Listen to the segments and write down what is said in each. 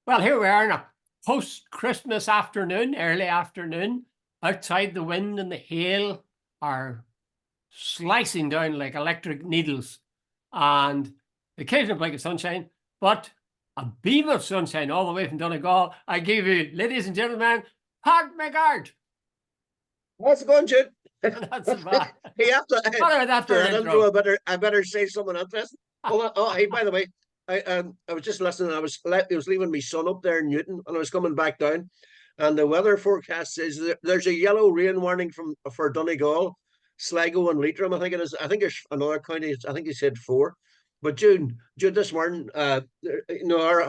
Well, here we are in a post-Christmas afternoon, early afternoon. Outside, the wind and the hail are slicing down like electric needles, and occasional break of sunshine, but a beam of sunshine all the way from Donegal. I give you, ladies and gentlemen, PAT+JUDE. How's it going, Jude? That's about. Hey, after that for an intro? I better say something interesting. Oh, hey, by the way, I was just listening. I was leaving my son up there in Newton, and I was coming back down, and the weather forecast says there's a yellow rain warning for Donegal, Sligo, and Leitrim. I think it is. I think there's another county. I think he said 4. But Jude, this morning, our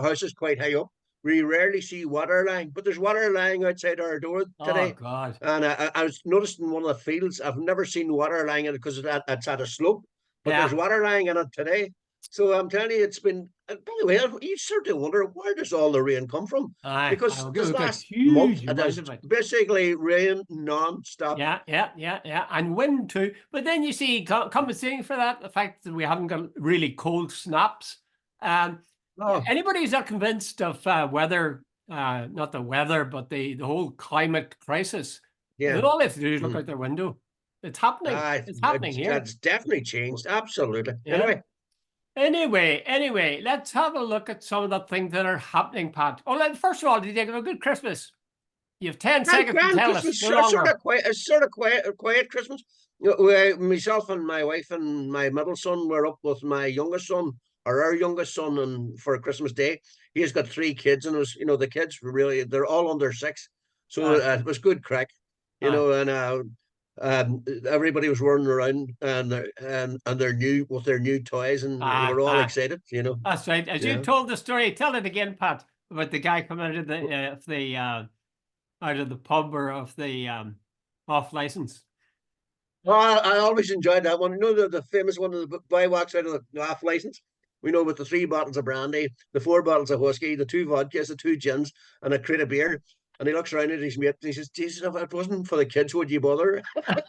house is quite high up. We rarely see water lying, but there's water lying outside our door today. Oh God! And I was noticing one of the fields. I've never seen water lying in it because it's at a slope, but there's water lying in it today. So I'm telling you, it's been. By the way, you start to wonder, where does all the rain come from? Because this last month it has basically rain non-stop. Yeah, and wind too. But then you see, compensating for that, the fact that we haven't got really cold snaps. Anybody who's not convinced of weather, not the weather, but the whole climate crisis, all they have to do is look out their window. It's happening. It's happening here. It's definitely changed. Absolutely. Anyway, let's have a look at some of the things that are happening, Pat. Oh, first of all, did you have a good Christmas? You have 10 seconds to tell us. Sort of quiet Christmas. Myself and my wife and my middle son were up with my youngest son, or our youngest son, and for Christmas Day. He's got 3 kids, and it was, the kids were really, they're all under 6, so it was good crack, and everybody was running around and their new toys, and they were all excited. That's right. As you told the story, tell it again, Pat, about the guy coming out of the pub or of the off license. Oh, I always enjoyed that one. The famous one of the boy walks out of the off license. With the 3 bottles of brandy, the 4 bottles of whiskey, the 2 vodkas, the 2 gins, and a crate of beer. And he looks around at his mate and he says, "Jesus, if it wasn't for the kids, would you bother?" I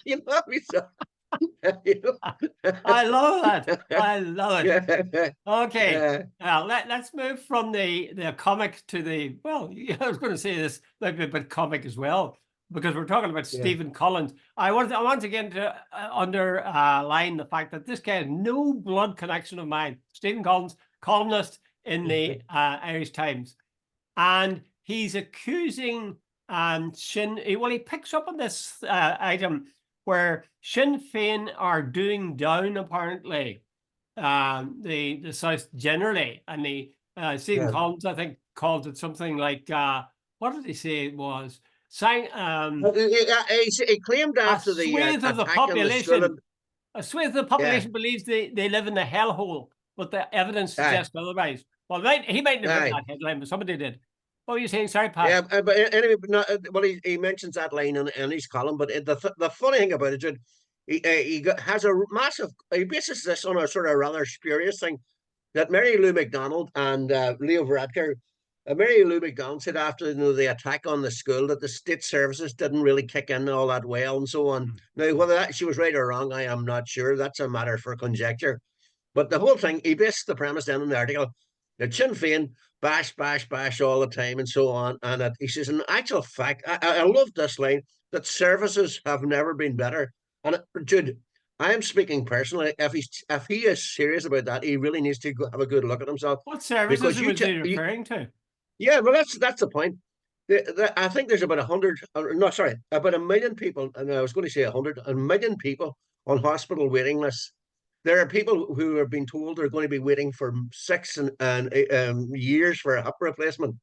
love that. I love it. Okay. Let's move from the comic to the, well, I was going to say this might be a bit comic as well, because we're talking about Stephen Collins. I want again to underline the fact that this guy has no blood connection of mine. Stephen Collins, columnist in the Irish Times, and he's accusing he picks up on this item where Sinn Féin are doing down, apparently, the South generally, and the Stephen Collins, I think, called it something like, what did he say it was? He claimed after the swathe of the population. A swathe of the population believes they live in the hellhole, but the evidence suggests otherwise. Well, he might not have that headline, but somebody did. What were you saying? Sorry, Pat. Yeah, but anyway, he mentions that line in his column. But the funny thing about it, Jude, he has a massive. He bases this on a sort of rather spurious thing that Mary Lou McDonald and Leo Varadkar. Mary Lou McDonald said after the attack on the school that the state services didn't really kick in all that well and so on. Now, whether she was right or wrong, I am not sure. That's a matter for conjecture. But the whole thing, he based the premise then in the article that Sinn Féin bash all the time and so on. And he says, in actual fact, I love this line, that services have never been better. And Jude, I am speaking personally. If he is serious about that, he really needs to have a good look at himself. What services was he referring to? Yeah, well, that's the point. I think there's about about 1 million people, and I was going to say 1 million people on hospital waiting lists. There are people who are being told they're going to be waiting for 6 years for a hip replacement.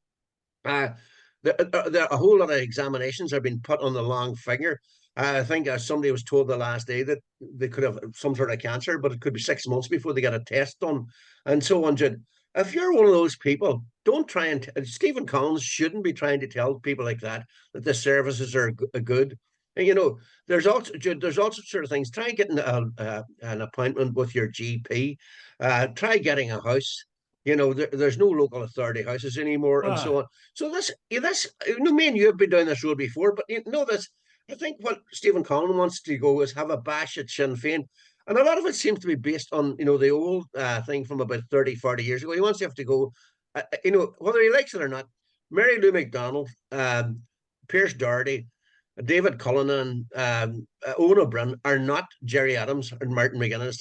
A whole lot of examinations have been put on the long finger. I think somebody was told the last day that they could have some sort of cancer, but it could be 6 months before they get a test done, and so on. If you're one of those people, don't try and Stephen Collins shouldn't be trying to tell people like that the services are good. And, there's also sort of things. Try getting an appointment with your GP. Try getting a house. There's no local authority houses anymore, and so on. So this, me and you have been down this road before, but this. I think what Stephen Collins wants to go is have a bash at Sinn Féin. And a lot of it seems to be based on, the old thing from about 30, 40 years ago. He wants to have to go, whether he likes it or not, Mary Lou McDonald, Pierce Doherty, David Cullinan, Owen O'Brien are not Jerry Adams and Martin McGuinness.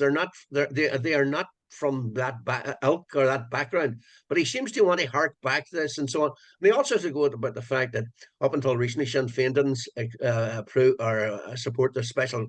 They are not from that ilk or that background. But he seems to want to hark back to this and so on. And he also has to go about the fact that up until recently, Sinn Féin didn't approve or support the special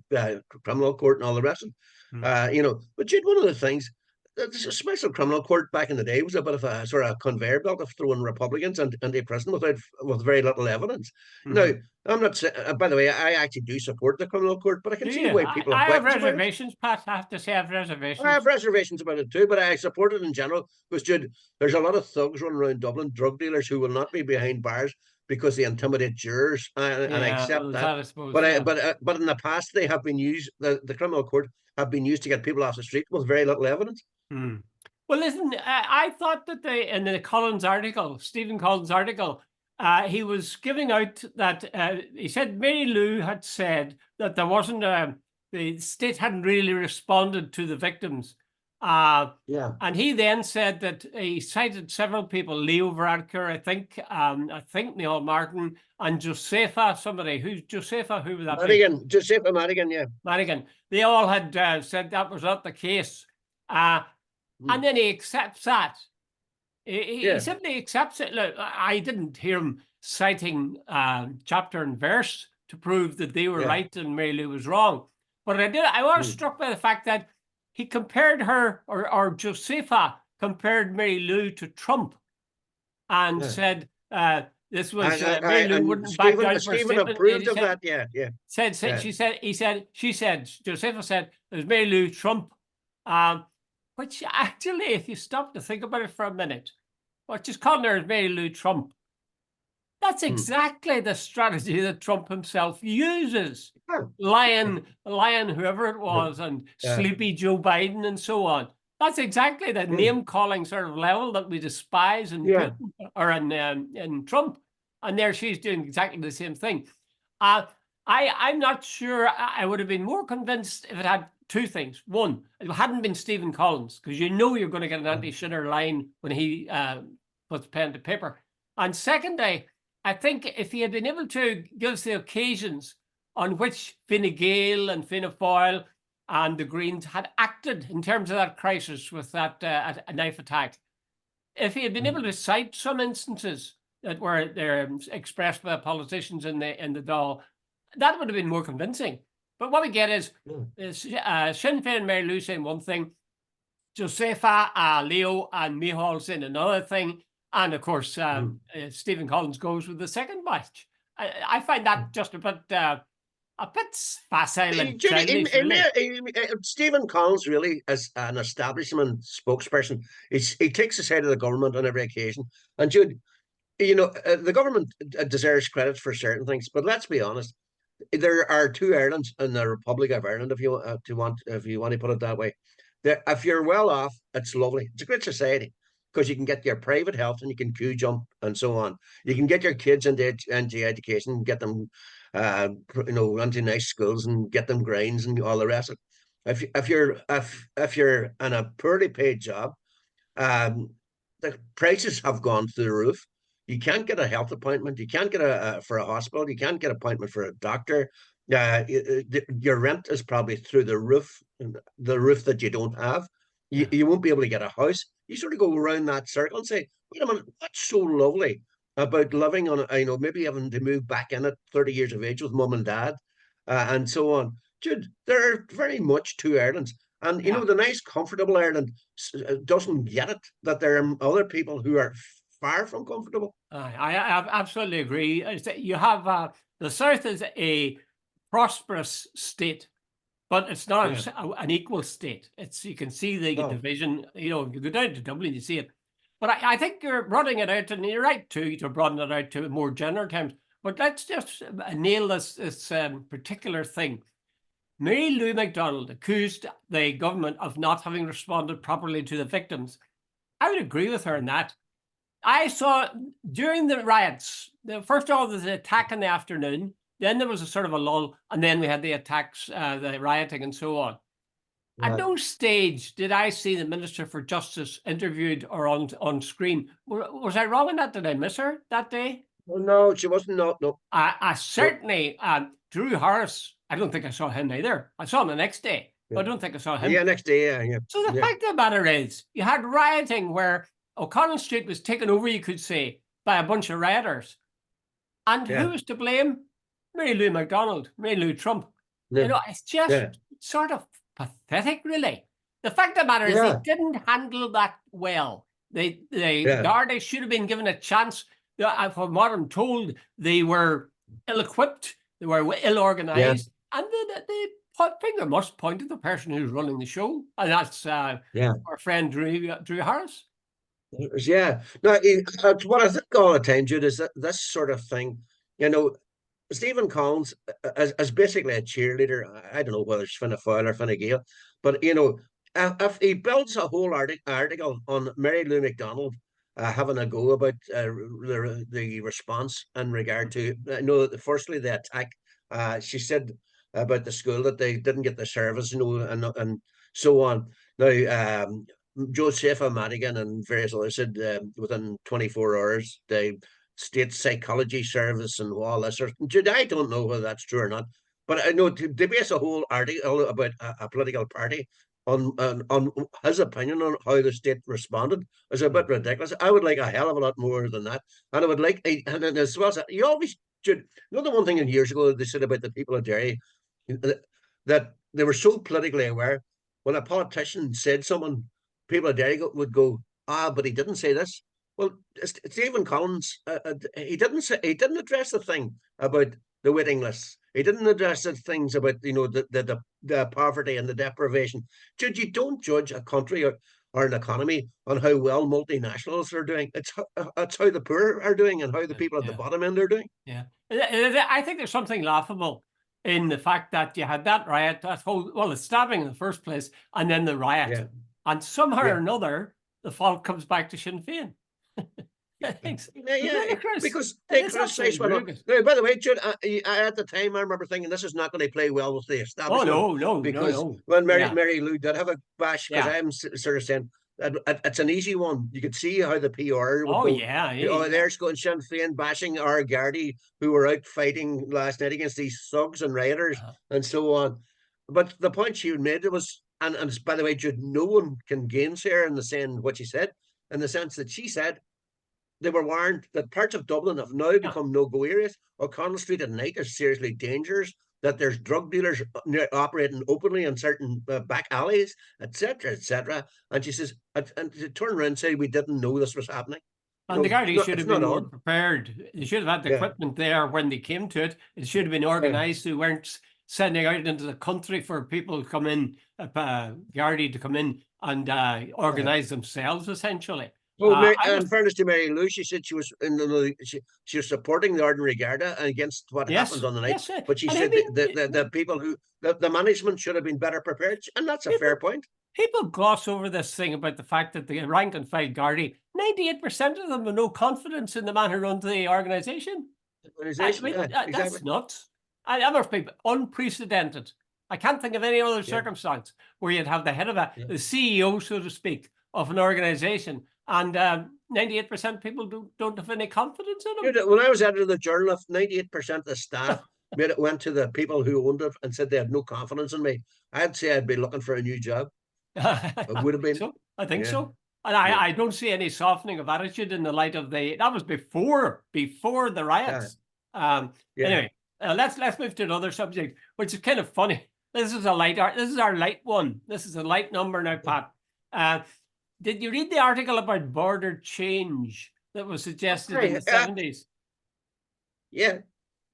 criminal court and all the rest of it. You know, but Jude, one of the things, the special criminal court back in the day was a bit of a sort of conveyor belt of throwing Republicans into prison with very little evidence. Now, I'm not saying, by the way, I actually do support the criminal court, but I can see why people I have reservations, Pat. I have to say I have reservations. I have reservations about it too, but I support it in general because, Jude, there's a lot of thugs running around Dublin, drug dealers who will not be behind bars because they intimidate jurors, and I accept that. I suppose, but in the past, they have been used. The criminal court have been used to get people off the street with very little evidence. Well, listen, I thought that in the Collins article, Stephen Collins article, he was giving out that he said Mary Lou had said that there wasn't the state hadn't really responded to the victims. And he then said that he cited several people, Leo Varadkar, I think Neil Martin, and Josepha, somebody. Who's Josepha? Who was that? Madigan, Josepha Madigan, yeah. Madigan. They all had said that was not the case. And then he accepts that. He simply accepts it. Look, I didn't hear him citing chapter and verse to prove that they were right and Mary Lou was wrong. But I was struck by the fact that he compared her, or Josepha compared Mary Lou to Trump, and said this was Mary Lou wouldn't back down for Stephen approved of that. She said Josepha said it was Mary Lou Trump, which actually, if you stop to think about it for a minute, just calling her Mary Lou Trump. That's exactly the strategy that Trump himself uses. Lying, whoever it was, and Sleepy Joe Biden and so on. That's exactly the name-calling sort of level that we despise in Putin, or in Trump. And there she's doing exactly the same thing. I'm not sure I would have been more convinced if it had two things. One, it hadn't been Stephen Collins, because you know you're going to get an anti-Shinner line when he puts pen to paper. And secondly, I think if he had been able to give us the occasions on which Fine Gael and Fianna Fáil and the Greens had acted in terms of that crisis with that a knife attack, if he had been able to cite some instances that were there expressed by politicians in the Dáil, that would have been more convincing. But what we get is Sinn Féin and Mary Lou saying one thing, Josepha, Leo and Micheál saying another thing, and of course Stephen Collins goes with the second match. I find that just a bit facile and childish, really. Stephen Collins really, as an establishment spokesperson, he takes the side of the government on every occasion. And Jude, you know, the government deserves credit for certain things, but let's be honest. There are two Irelands in the Republic of Ireland, if you want to put it that way. If you're well off, it's lovely. It's a great society because you can get your private health and you can queue jump and so on. You can get your kids into education, get them, into nice schools and get them grinds and all the rest of it. If you're in a poorly paid job, the prices have gone through the roof. You can't get a health appointment. You can't get for a hospital. You can't get an appointment for a doctor. Your rent is probably through the roof that you don't have. You won't be able to get a house. You sort of go around that circle and say, wait a minute, what's so lovely about living on, maybe having to move back in at 30 years of age with mum and dad and so on. Jude, there are very much two Irelands. And, the nice, comfortable Ireland doesn't get it, that there are other people who are far from comfortable. I absolutely agree. You have the South is a prosperous state, but it's not an equal state. You can see the division. You go down to Dublin, you see it. But I think you're broadening it out, and you're right to broaden it out to more general terms. But let's just nail this particular thing. Mary Lou McDonald accused the government of not having responded properly to the victims. I would agree with her in that. I saw during the riots, first of all, there was an attack in the afternoon, then there was a sort of a lull, and then we had the attacks, the rioting and so on. At no stage did I see the Minister for Justice interviewed or on screen. Was I wrong in that? Did I miss her that day? Oh, no, she wasn't. No. I certainly, Drew Harris, I don't think I saw him either. I saw him the next day, but I don't think I saw him. Yeah, next day, yeah. So the fact of the matter is, you had rioting where O'Connell Street was taken over, you could say, by a bunch of rioters. And who was to blame? Mary Lou McDonald, Mary Lou Trump. You know, it's just sort of pathetic, really. The fact of the matter is they didn't handle that well. The Gardaí should have been given a chance. From what I'm told, they were ill-equipped, they were ill-organized, and the finger must point at the person who's running the show, and that's our friend Drew Harris. Yeah. Now, what I think all the time, Jude, is that this sort of thing, you know, Stephen Collins as basically a cheerleader. I don't know whether it's Fianna Fáil or Fine Gael, but you know, if he builds a whole article on Mary Lou McDonald having a go about the response in regard to, firstly the attack. She said about the school that they didn't get the service, you know, and so on. Now, Josepha Madigan and various others said within 24 hours they state psychology service and all this. I don't know whether that's true or not, but I know to base a whole article about a political party on his opinion on how the state responded is a bit ridiculous. I would like a hell of a lot more than that, and I would like, and as well as that, you always should. You know, the one thing in years ago they said about the people of Derry, that they were so politically aware. When a politician said someone, people of Derry would go, but he didn't say this. Well, Stephen Collins, he didn't address the thing about the waiting lists. He didn't address the things about, you know, the poverty and the deprivation. You don't judge a country or an economy on how well multinationals are doing. It's how the poor are doing and how the people at the bottom end are doing. Yeah, I think there's something laughable in the fact that you had that riot, the stabbing in the first place, and then the riot, and somehow or another, the fault comes back to Sinn Féin. Because they criticise. By the way, Jude, at the time I remember thinking this is not going to play well with the establishment. Oh no! Because when Mary Lou did have a bash, because I'm sort of saying it's an easy one. You could see how the PR would go. There's going Sinn Féin bashing our Gardaí who were out fighting last night against these thugs and rioters and so on. But the point she made was, and by the way, Jude, no one can gainsay her in the saying what she said, in the sense that she said they were warned that parts of Dublin have now become no-go areas. O'Connell Street at night is seriously dangerous, that there's drug dealers operating openly in certain back alleys, etc., etc. And she says, and to turn around and say we didn't know this was happening. And the Gardaí should have been more prepared. They should have had the equipment there when they came to it. It should have been organised. They weren't sending out into the country for people to come in, Gardaí to come in and organise themselves, essentially. Well, in fairness to Mary Lou, she said she was she was supporting the ordinary Garda against what happened on the night. But she said the people who the management should have been better prepared, and that's a fair point. People gloss over this thing about the fact that the rank and file Gardaí, 98% of them have no confidence in the man who runs the organisation. That's nuts. And that must be unprecedented. I can't think of any other circumstance where you'd have the head of the CEO, so to speak, of an organisation, and 98% people don't have any confidence in them. When I was editor of the Journal, if 98% of the staff went to the people who owned it and said they had no confidence in me, I'd say I'd be looking for a new job. It would have been. I think so. And I don't see any softening of attitude in the light of that was before the riots. Anyway, let's move to another subject, which is kind of funny. This is our light one. This is a light number now, Pat. Did you read the article about border change that was suggested in the 70s? Yeah.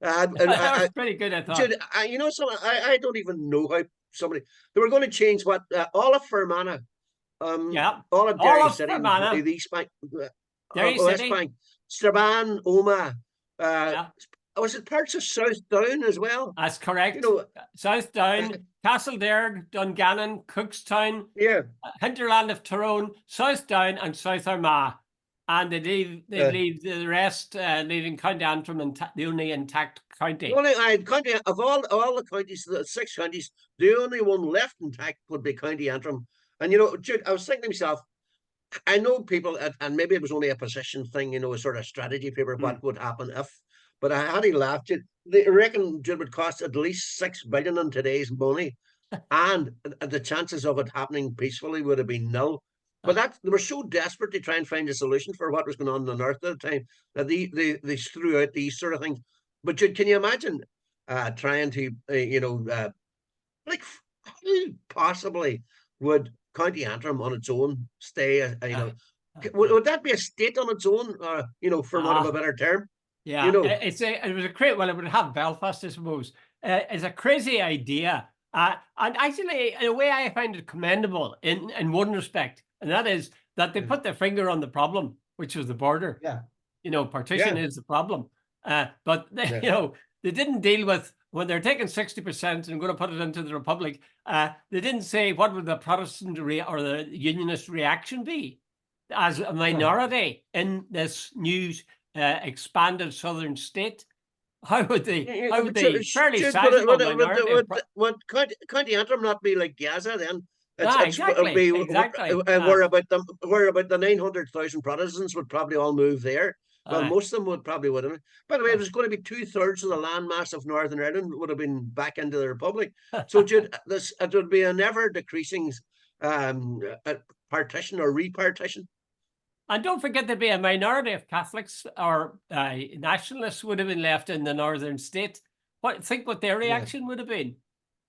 That was pretty good, I thought. Jude, you know, I don't even know how they were going to change what all of Fermanagh, all of Derry City, the East Bank, West Bank, Strabane, Omagh, was it parts of South Down as well? That's correct. You know, South Down, Castlederg, Dungannon, Cookstown, hinterland of Tyrone, South Down, and South Armagh. And they leave the rest, leaving County Antrim the only intact county. Only county of all the counties, the 6 counties, the only one left intact would be County Antrim. And Jude, I was thinking to myself, I know people, and maybe it was only a position thing, a sort of strategy paper, what would happen if. But I had to laugh. Jude, they reckon it would cost at least 6 billion in today's money, and the chances of it happening peacefully would have been nil. But they were so desperate to try and find a solution for what was going on in the north at the time that they threw out these sort of things. But Jude, can you imagine trying to, like, how possibly would County Antrim on its own stay? Would that be a state on its own, for want of a better term? Yeah, it was a great. Well, it would have Belfast, I suppose. It's a crazy idea, and actually, in a way, I find it commendable in one respect, and that is that they put their finger on the problem, which was the border. Yeah, partition is the problem, but they didn't deal with when they're taking 60% and going to put it into the Republic. They didn't say what would the Protestant or the Unionist reaction be as a minority in this new expanded southern state. How would they fairly sizable minority? Would County Antrim not be like Gaza then? Exactly. Where about the 900,000 Protestants would probably all move there. Well, most of them would. By the way, it was going to be 2/3 of the landmass of Northern Ireland would have been back into the Republic. So Jude, it would be a never decreasing partition or repartition. And don't forget there'd be a minority of Catholics or nationalists would have been left in the northern state. Think what their reaction would have been.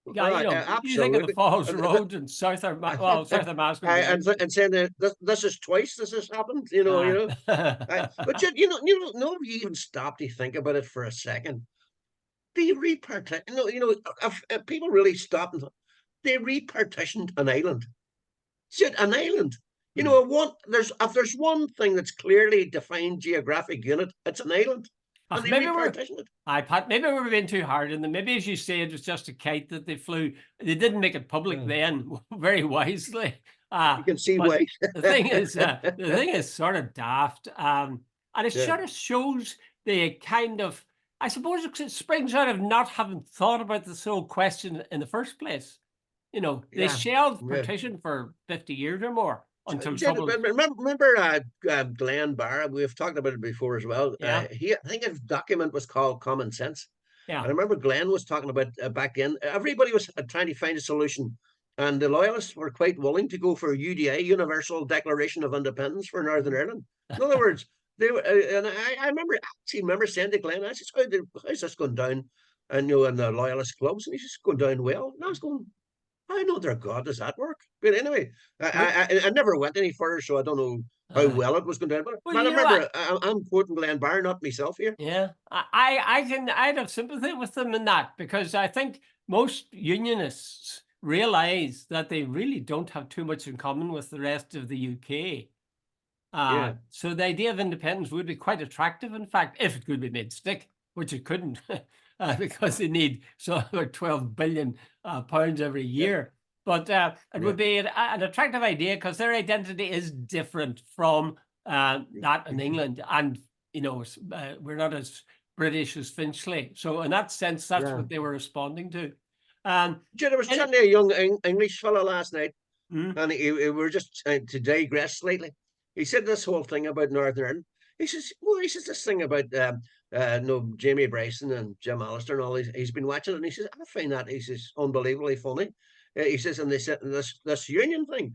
You think of the Falls Road and south of Mascot, and saying that this is twice this has happened. But nobody even stopped to think about it for a second. The repartition. If people really stopped and thought, they repartitioned an island. An island. If there's one thing that's clearly defined geographic unit, it's an island. And maybe we're being too hard, and maybe, as you say, it was just a kite that they flew. They didn't make it public then, very wisely. You can see why. the thing is sort of daft, and it sort of shows the kind of, I suppose, it springs out of not having thought about this whole question in the first place. They shelved partition for 50 years or more. Remember Glenn Barr? We've talked about it before as well. I think his document was called Common Sense. I remember Glenn was talking about back then. Everybody was trying to find a solution, and the loyalists were quite willing to go for UDI, Universal Declaration of Independence for Northern Ireland. In other words, they were, and I remember saying to Glenn, I said, "How's this going down?" And in the loyalist clubs, and he's just going down well. And I was going, I know their God, does that work? But anyway, I never went any further, so I don't know how well it was going down. But I remember, I'm quoting Glenn Barr, not myself here. Yeah, I'd have sympathy with them in that, because I think most unionists realize that they really don't have too much in common with the rest of the UK. So the idea of independence would be quite attractive, in fact, if it could be made stick, which it couldn't. Because they need about 12 billion pounds every year. But it would be an attractive idea because their identity is different from that in England. And, we're not as British as Finchley. So in that sense, that's what they were responding to. I was chatting to a young English fellow last night, and we were just to digress slightly. He said this whole thing about Northern Ireland. He says this thing about Jamie Bryson and Jim Allister and all these. He's been watching it, and he says, I find that, he says, unbelievably funny. He says, and they said this union thing.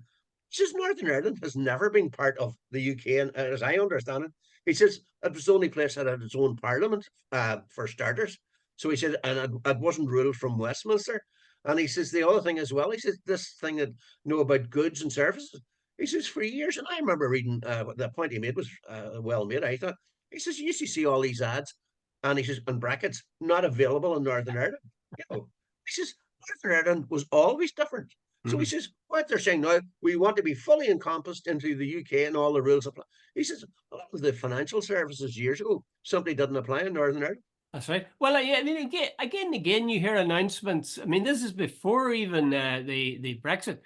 He says Northern Ireland has never been part of the UK, and as I understand it, he says it was the only place that had its own parliament for starters. So he said, and it wasn't ruled from Westminster. And he says the other thing as well. He says this thing that about goods and services. He says for years, and I remember reading the point he made was well made, I thought. He says, you used to see all these ads, and he says, in brackets, not available in Northern Ireland. He says, Northern Ireland was always different. So he says, what they're saying now, we want to be fully encompassed into the UK and all the rules apply. He says, a lot of the financial services years ago simply didn't apply in Northern Ireland. That's right. Well, I mean, again, you hear announcements. I mean, this is before even the Brexit.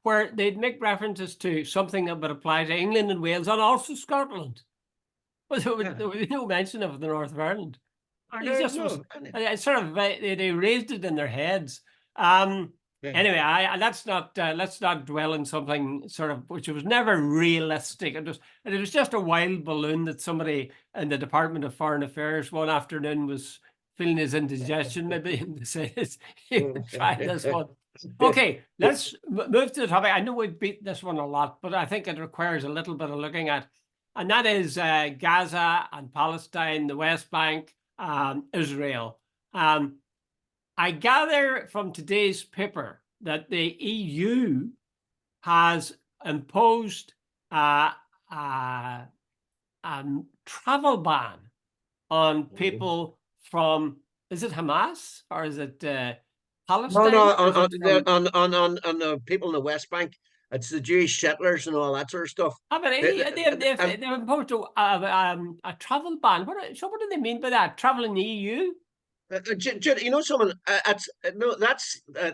where they'd make references to something that would apply to England and Wales and also Scotland. But there was no mention of the North of Ireland. It just was, sort of, they raised it in their heads. Anyway, let's not dwell in something sort of which was never realistic. It was just a wild balloon that somebody in the Department of Foreign Affairs one afternoon was feeling his indigestion, maybe, and says, try this one. Okay, let's move to the topic. I know we've beat this one a lot, but I think it requires a little bit of looking at, and that is Gaza and Palestine, the West Bank, Israel. I gather from today's paper that the EU has imposed a travel ban on people from, is it Hamas or is it Palestine? No, on the people in the West Bank. It's the Jewish settlers and all that sort of stuff. They've imposed a travel ban. So what do they mean by that? Travel in the EU? Jude, you know, someone that's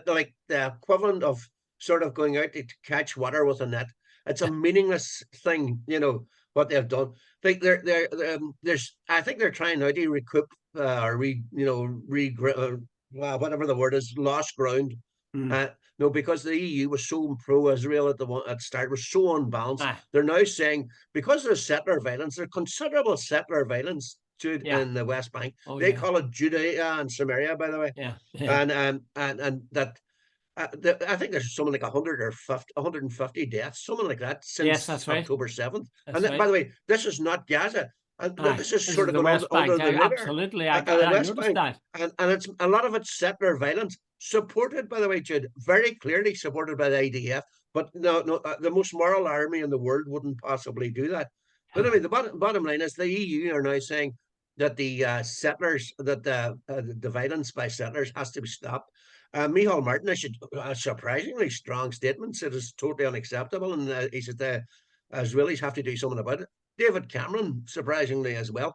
like the equivalent of sort of going out to catch water with a net. It's a meaningless thing, you know, what they've done. Like there's I think they're trying now to recoup whatever the word is, lost ground. No, because the EU was so pro-Israel at the start, was so unbalanced. They're now saying because there's settler violence, there's considerable settler violence in the West Bank. They call it Judea and Samaria, by the way. And that I think there's something like 150 deaths, something like that, since October 7th. And by the way, this is not Gaza. And this is sort of the West Bank. Absolutely, I noticed that. And it's a lot of it's settler violence, supported, by the way, Jude, very clearly supported by the IDF. But no, the most moral army in the world wouldn't possibly do that. But anyway, the bottom line is the EU are now saying that the settlers, that the violence by settlers has to be stopped. Michal Martin issued a surprisingly strong statement. Said it's totally unacceptable, and he said the Israelis have to do something about it. David Cameron, surprisingly as well,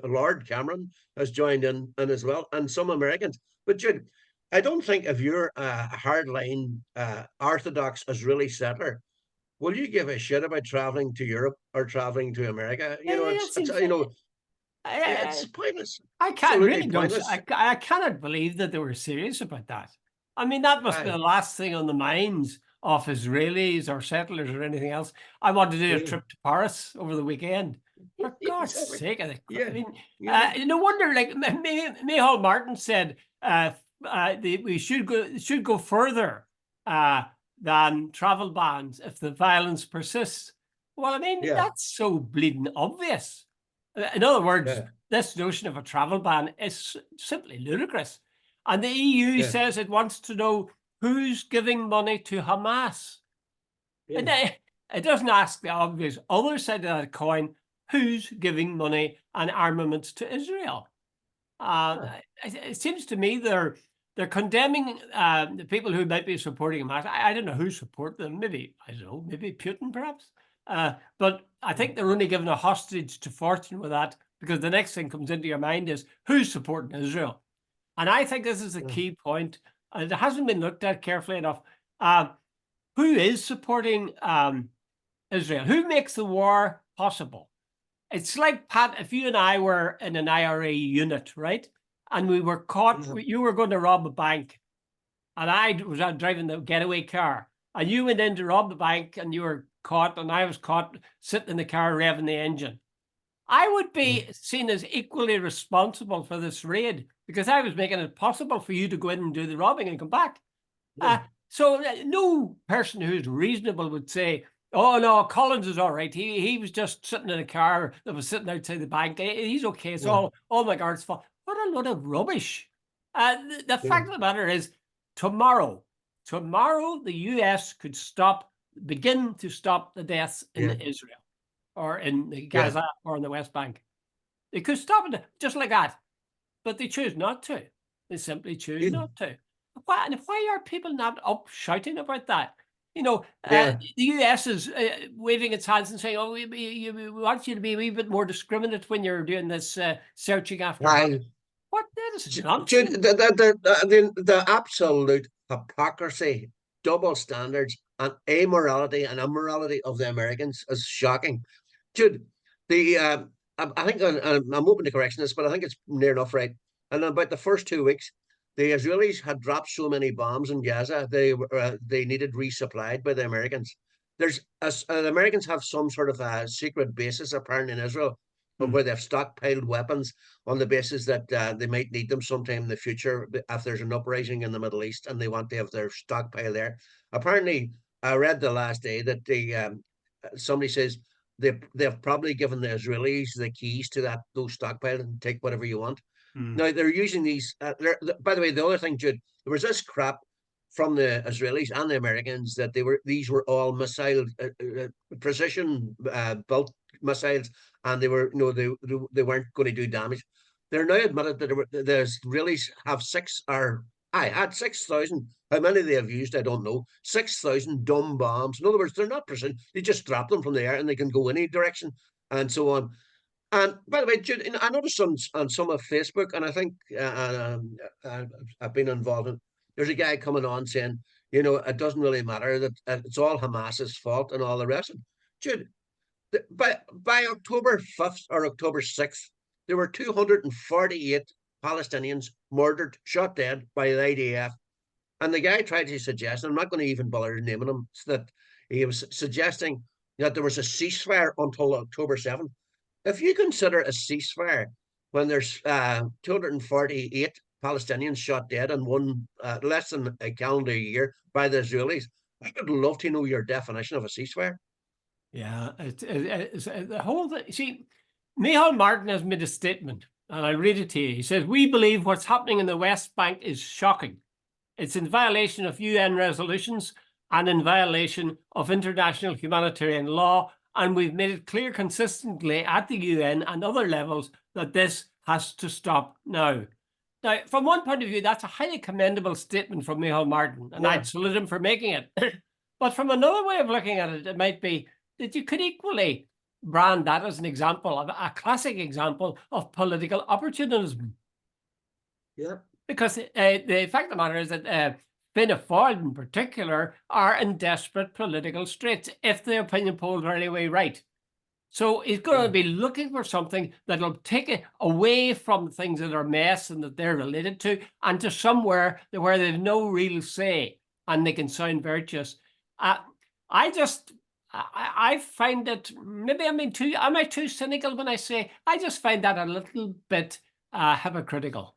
Lord Cameron has joined in as well, and some Americans. But Jude, I don't think if you're a hardline Orthodox Israeli settler, will you give a shit about traveling to Europe or traveling to America? You know, it's pointless. I can't really pointless. I cannot believe that they were serious about that. I mean, that must be the last thing on the minds of Israelis or settlers or anything else. I want to do a trip to Paris over the weekend. For God's sake, I mean, no wonder. Like Michal Martin said, we should go further than travel bans if the violence persists. Well, I mean, that's so bleeding obvious. In other words, this notion of a travel ban is simply ludicrous. And the EU says it wants to know who's giving money to Hamas. And it doesn't ask the obvious other side of that coin, who's giving money and armaments to Israel. It seems to me they're condemning the people who might be supporting Hamas. I don't know who support them. Maybe Putin, perhaps. But I think they're only giving a hostage to fortune with that, because the next thing comes into your mind is who's supporting Israel. And I think this is a key point, and it hasn't been looked at carefully enough. Who is supporting Israel? Who makes the war possible? It's like, Pat, if you and I were in an IRA unit, right? And we were caught, you were going to rob a bank, and I was out driving the getaway car, and you went in to rob the bank, and you were caught, and I was caught sitting in the car revving the engine. I would be seen as equally responsible for this raid, because I was making it possible for you to go in and do the robbing and come back. So no person who's reasonable would say, oh, no, Collins is all right. He was just sitting in a car that was sitting outside the bank. He's okay. It's all my guards' fault. What a load of rubbish. The fact of the matter is, tomorrow, the US could begin to stop the deaths in Israel or in Gaza or in the West Bank. They could stop it just like that, but they choose not to. They simply choose not to. Why are people not up shouting about that? You know, the US is waving its hands and saying, oh, we want you to be a wee bit more discriminate when you're doing this searching after. What? That is nonsense. The absolute hypocrisy, double standards, and amorality and immorality of the Americans is shocking. Jude, the I think I'm open to correction this, but I think it's near enough right. And about the first 2 weeks, the Israelis had dropped so many bombs in Gaza they needed resupplied by the Americans. The Americans have some sort of a secret basis apparently in Israel, where they've stockpiled weapons on the basis that they might need them sometime in the future if there's an uprising in the Middle East and they want to have their stockpile there. Apparently, I read the last day that somebody says they've probably given the Israelis the keys to those stockpiles and take whatever you want. Now they're using these. By the way, the other thing, Jude, there was this crap from the Israelis and the Americans that these were all missile precision built missiles, and they weren't going to do damage. They're now admitted that the Israelis have had 6,000. How many they have used, I don't know. 6,000 dumb bombs. In other words, they're not precision. They just drop them from the air and they can go any direction and so on. And by the way, Jude, I noticed on some of Facebook, and I think I've been involved in. There's a guy coming on saying, it doesn't really matter that it's all Hamas's fault and all the rest. Jude, by October 5th or October 6th, there were 248 Palestinians murdered, shot dead by the IDF. And the guy tried to suggest, and I'm not going to even bother naming him, that he was suggesting that there was a ceasefire until October 7th. If you consider a ceasefire when there's 248 Palestinians shot dead in less than a calendar year by the Israelis, I would love to know your definition of a ceasefire. Yeah, it's the whole thing. See, Michal Martin has made a statement, and I'll read it to you. He says, "We believe what's happening in the West Bank is shocking. It's in violation of UN resolutions and in violation of international humanitarian law. And we've made it clear consistently at the UN and other levels that this has to stop now." Now, from one point of view, that's a highly commendable statement from Michal Martin, and I'd salute him for making it. But from another way of looking at it, it might be that you could equally brand that as an example of a classic example of political opportunism. Yeah. Because the fact of the matter is that Fianna Fáil in particular are in desperate political straits if the opinion polls are anyway right. So he's going to be looking for something that'll take it away from things that are mess and that they're related to, and to somewhere where they've no real say and they can sound virtuous. I find it, maybe am I too cynical when I say I just find that a little bit hypocritical.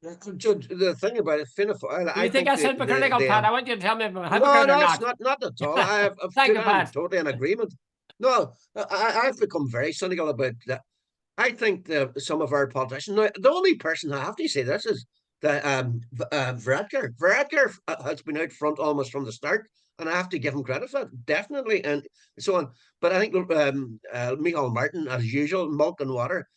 The thing about it, Fianna Fáil, Do you think that's hypocritical, Pat? I want you to tell me if I'm a hypocrite or not. No, not at all. I'm totally in agreement. No, I've become very cynical about that. I think some of our politicians, now, the only person I have to say this is that Varadkar. Varadkar has been out front almost from the start, and I have to give him credit for that, definitely, and so on. But I think Michal Martin, as usual, milk and water,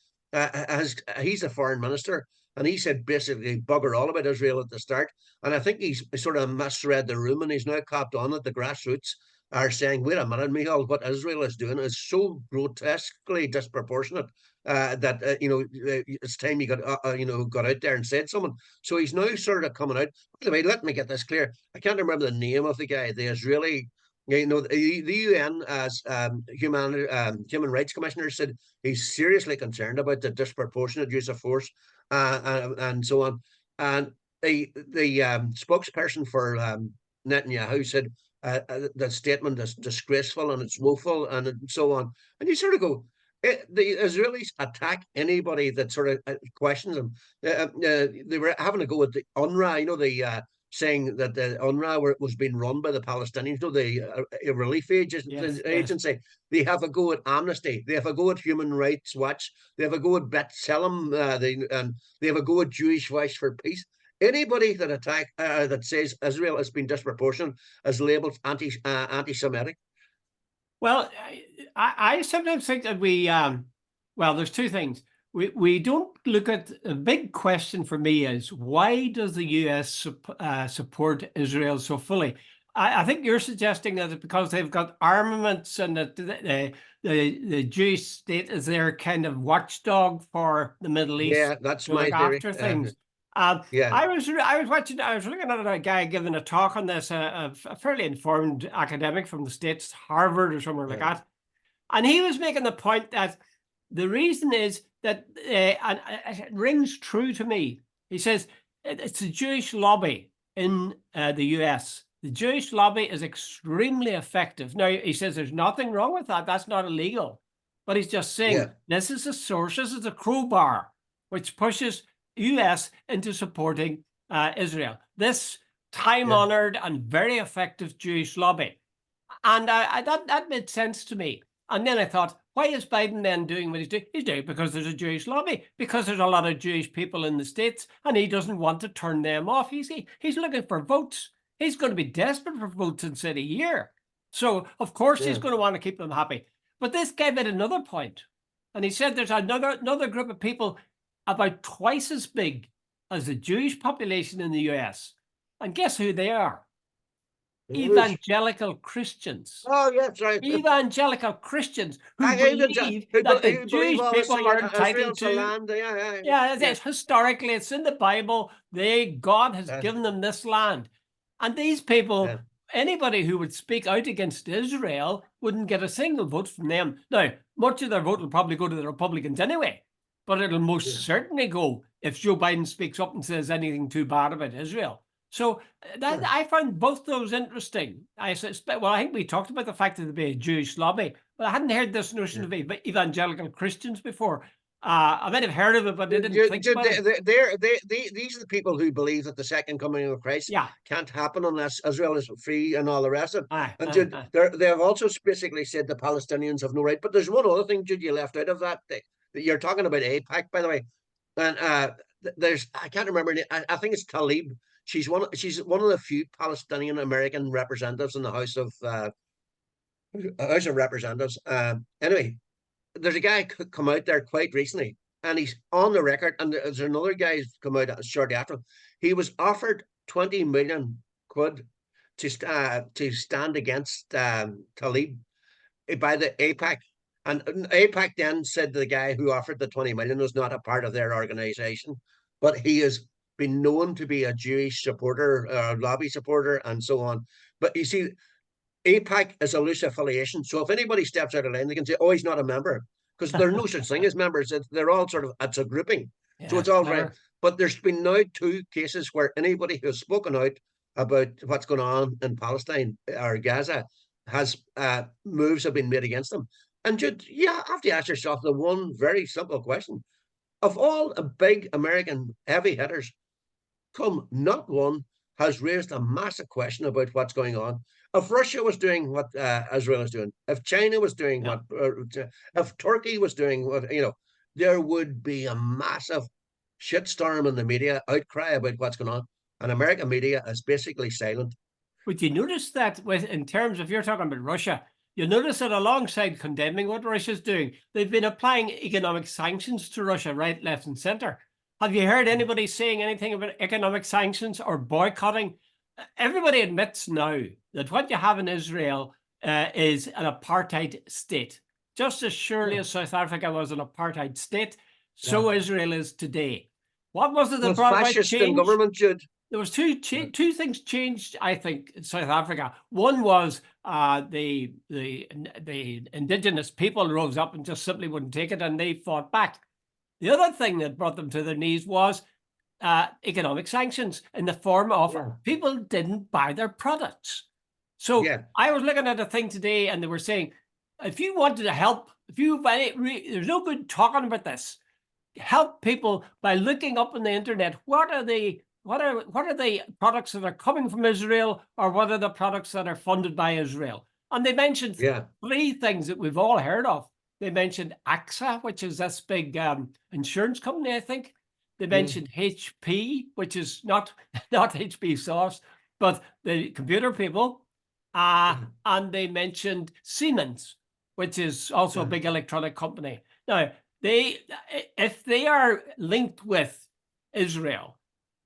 he's the foreign minister. And he said basically bugger all about Israel at the start. And I think he's sort of misread the room, and he's now copped on that the grassroots are saying, wait a minute, Michal, what Israel is doing is so grotesquely disproportionate that it's time you got out there and said something. So he's now sort of coming out. By the way, let me get this clear. I can't remember the name of the guy, the Israeli. The UN as human rights commissioner said he's seriously concerned about the disproportionate use of force and so on. And the spokesperson for Netanyahu said the statement is disgraceful and it's woeful and so on. And you sort of go, the Israelis attack anybody that sort of questions them. They were having to go with the UNRWA, saying that the UNRWA was being run by the Palestinians, the relief agency. Yes. They have a go at Amnesty. They have a go at Human Rights Watch. They have a go at B'Tselem. They have a go at Jewish Voice for Peace. Anybody that says Israel has been disproportionate is labelled anti-Semitic. Well, I sometimes think that there's two things. We don't look at a big question for me is why does the US support Israel so fully? I think you're suggesting that it's because they've got armaments and that the Jewish state is their kind of watchdog for the Middle East. Yeah, that's to my look theory. after things. Yeah. I was looking at a guy giving a talk on this, a fairly informed academic from the States, Harvard or somewhere like that. And he was making the point that the reason is that, and it rings true to me. He says it's the Jewish lobby in the US. The Jewish lobby is extremely effective. Now, he says there's nothing wrong with that. That's not illegal. But he's just saying this is a source, this is a crowbar, which pushes US into supporting Israel. This time-honored and very effective Jewish lobby. And that made sense to me. And then I thought, why is Biden then doing what he's doing? He's doing it because there's a Jewish lobby, because there's a lot of Jewish people in the States, and he doesn't want to turn them off. He's looking for votes. He's going to be desperate for votes inside a year. So, of course, he's going to want to keep them happy. But this guy made another point. And he said there's another group of people about twice as big as the Jewish population in the US. And guess who they are? Evangelical Christians. Oh, yeah, that's right. Evangelical Christians who believe that the Jewish people are entitled to land. Historically, it's in the Bible. God has given them this land. And these people, anybody who would speak out against Israel wouldn't get a single vote from them. Now, much of their vote will probably go to the Republicans anyway, but it'll most certainly go if Joe Biden speaks up and says anything too bad about Israel. So that I found both those interesting. I suspect. Well, I think we talked about the fact that there'd be a Jewish lobby, but I hadn't heard this notion of evangelical Christians before. I might have heard of it, but I didn't think about it. These are the people who believe that the second coming of Christ can't happen unless Israel is free and all the rest of it. They have also basically said the Palestinians have no right. But there's one other thing, Jude, you left out of that. You're talking about AIPAC, by the way, and I can't remember. I think it's Talib. She's one of the few Palestinian American representatives in the House of Representatives. Anyway, there's a guy come out there quite recently, and he's on the record. And there's another guy who's come out shortly after. He was offered 20 million quid to stand against Talib by the AIPAC. And AIPAC then said the guy who offered the 20 million was not a part of their organization, but he has been known to be a Jewish supporter, lobby supporter, and so on. But you see, AIPAC is a loose affiliation. So if anybody steps out of line, they can say, oh, he's not a member, because there's no such thing as members. They're all it's a grouping. So it's all right. But there's been now 2 cases where anybody who's spoken out about what's going on in Palestine or Gaza has moves have been made against them. And you have to ask yourself the one very simple question. Of all the big American heavy hitters, not one has raised a massive question about what's going on. If Russia was doing what Israel is doing, if China was doing what, if Turkey was doing what, there would be a massive shitstorm in the media, outcry about what's going on. And American media is basically silent. But you notice that in terms of, you're talking about Russia, you notice that alongside condemning what Russia's doing, they've been applying economic sanctions to Russia, right, left, and center. Have you heard anybody saying anything about economic sanctions or boycotting? Everybody admits now that what you have in Israel is an apartheid state. Just as surely as South Africa was an apartheid state, so Israel is today. What was it that brought about change? Government, Jude. There was two things changed, I think, in South Africa. One was the indigenous people rose up and just simply wouldn't take it, and they fought back. The other thing that brought them to their knees was economic sanctions in the form of people didn't buy their products. So I was looking at a thing today, and they were saying, if you wanted to help, there's no good talking about this. Help people by looking up on the internet. What are the products that are coming from Israel, or what are the products that are funded by Israel? And they mentioned 3 things that we've all heard of. They mentioned AXA, which is this big insurance company, I think. They mentioned HP, which is not HP Soft, but the computer people. And they mentioned Siemens, which is also a big electronic company. Now, if they are linked with Israel,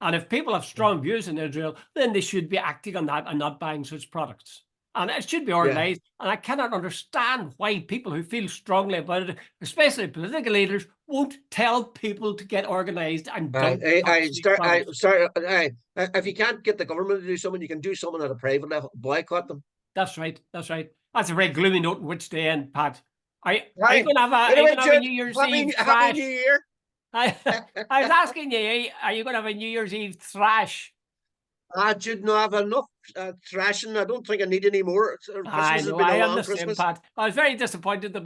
and if people have strong views in Israel, then they should be acting on that and not buying such products. and it should be organised. And I cannot understand why people who feel strongly about it, especially political leaders, won't tell people to get organised and don't touch these products. If you can't get the government to do something, you can do something at a private level. Boycott them. That's right. That's right. That's a very gloomy note in which to end, Pat. Are you Right. going to have a, Anyway, a New Year's Eve Happy thrash? New Year. I was asking you, are you going to have a New Year's Eve thrash? I should not have enough thrashing. I don't think I need any more. I Christmas has know, been I a am long the same, Christmas. Pat. I was very disappointed that